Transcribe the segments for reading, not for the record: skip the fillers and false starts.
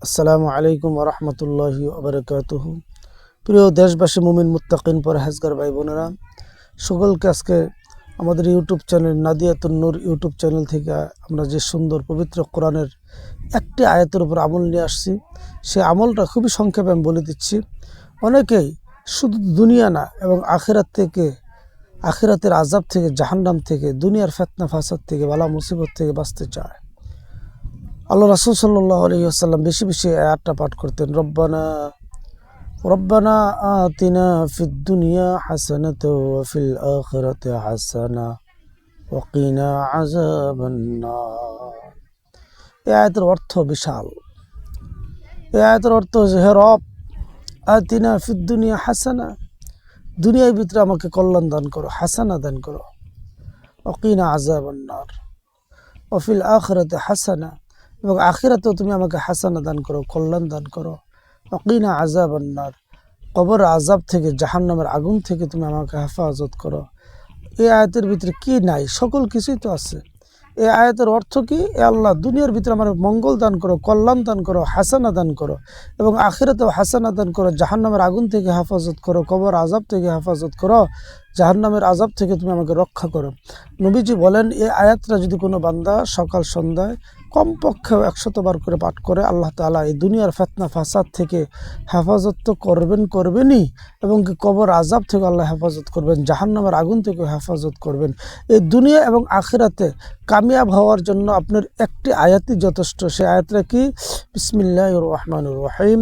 আসসালামু আলাইকুম ওরহমতুল্লাহি ওবরাকাতুহু। প্রিয় দেশবাসী, মুমিন মুত্তাকিন পরহেজগার ভাই বোনেরা, সকলকে আজকে আমাদের ইউটিউব চ্যানেল নাদিয়াতুন নূর ইউটিউব চ্যানেল থেকে আমরা যে সুন্দর পবিত্র কোরআনের একটি আয়াতের উপর আমল নিয়ে আসছি। সে আমলটা খুবই সংক্ষেপে আমি বলে দিচ্ছি। অনেকেই শুধু দুনিয়া না এবং আখিরাতের আযাব থেকে, জাহান্নাম থেকে, দুনিয়ার ফিতনা ফাসাদ থেকে, বালা মুসিবত থেকে বাঁচতে চায়। আল্লাহ রাসূল সাল্লাল্লাহু আলাইহি ওয়াসাল্লাম বেশি বেশি আয়াতটা পাঠ করতেন। রব্বানা রব্বানা আতিনা ফিদ দুনিয়া হাসানাতাও ওয়া ফিল আখিরাতি হাসানা ওয়া কিনা আযাবান নার। এই আয়াতের অর্থ বিশাল। এই আয়াতের অর্থ হচ্ছে, হে রব, আতিনা ফিদ দুনিয়া হাসানা, দুনিয়ার ভিতরে আমাকে কল্যাণ দান করো, হাসানা দান করো। ওয়া কিনা আযাবান নার, ওয়া ফিল আখিরাতি হাসানা, এবং আখিরাতেও তুমি আমাকে হাসানা দান করো, কল্যাণ দান করো। ওয়াকিনা আযাবান নার, কবর আযাব থেকে, জাহান্নামের আগুন থেকে তুমি আমাকে হেফাজত করো। এই আয়াতের ভিতরে কি নাই? সকল কিছুই তো আছে। এই আয়াতের অর্থ কি? এ আল্লাহ, দুনিয়ার ভিতরে আমার মঙ্গল দান করো, কল্যাণ দান করো, হাসানা দান করো, এবং আখিরাতেও হাসানা দান করো। জাহান্নামের আগুন থেকে হেফাজত করো, কবর আযাব থেকে হেফাজত করো, জাহান্নামের আযাব থেকে তুমি আমাকে রক্ষা করো। নবীজি বলেন, এই আয়াতটা যদি কোনো বান্দা সকাল সন্ধ্যায় কমপক্ষে 100 বার করে পাঠ করে, আল্লাহ তাআলা এই দুনিয়ার ফিতনা ফাসাদ থেকে হেফাজত তো করবেনই, এবং কবর আযাব থেকে আল্লাহ হেফাজত করবেন, জাহান্নামের আগুন থেকে হেফাজত করবেন। এই দুনিয়া এবং আখিরাতে কামিয়াব হওয়ার জন্য আপনার একটি আয়াতই যথেষ্ট। সেই আয়াতটা কি? বিসমিল্লাহির রহমানির রহিম।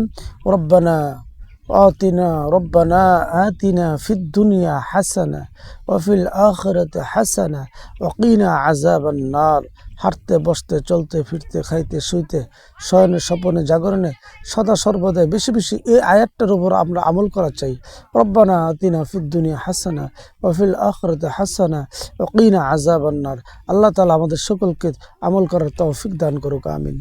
রব্বানা আতিনা ফিদ দুনিয়া হাসানা ওয়া ফিল আখিরাতি হাসানা ওয়া কিনা আযাবান নার। হাঁটতে, বসতে, চলতে, ফিরতে, খাইতে, শুইতে, শয়নে, স্বপনে, জাগরণে, সদা সর্বদাই বেশি বেশি এই আয়াতটার উপর আমরা আমল করা চাই। রব্বানা আতিনা ফিদ দুনিয়া হাসানা ওয়া ফিল আখিরাতি হাসানা ওয়া কিনা আযাবান নার। আল্লাহ তাআলা আমাদের সকলকে আমল করার তৌফিক দান করুক। আমিন।